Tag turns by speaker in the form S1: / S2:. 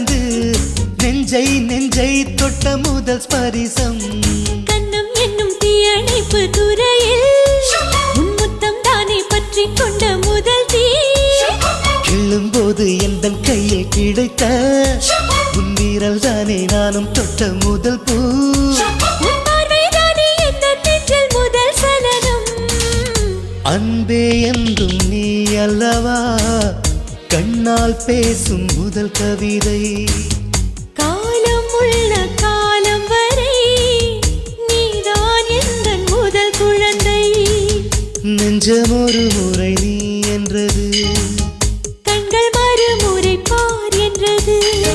S1: கலந்து நெஞ்சை நெஞ்சை தொட்ட முதல் ஸ்பரிசம்
S2: கண்ணம் என்னும் தீயணைப்பு துறையில் உன் முத்தம் தானே பற்றி கொண்ட முதல் தீ
S1: கிள்ளும்போது எந்த கையில் கிடைத்த உன் வீரல் தானே நானும் தொட்ட முதல் பூ
S2: உன் பார்வை தானே எந்த நெஞ்சில் முதல் சலனம்
S1: அன்பே என்றும் நீ அல்லவா கண்ணால் பேசும் முதல் கவிதை
S2: காலம் உள்ள காலம் வரை நீதான் எந்த முதல் குழந்தை
S1: நெஞ்சம் ஒரு முறை நீ என்றது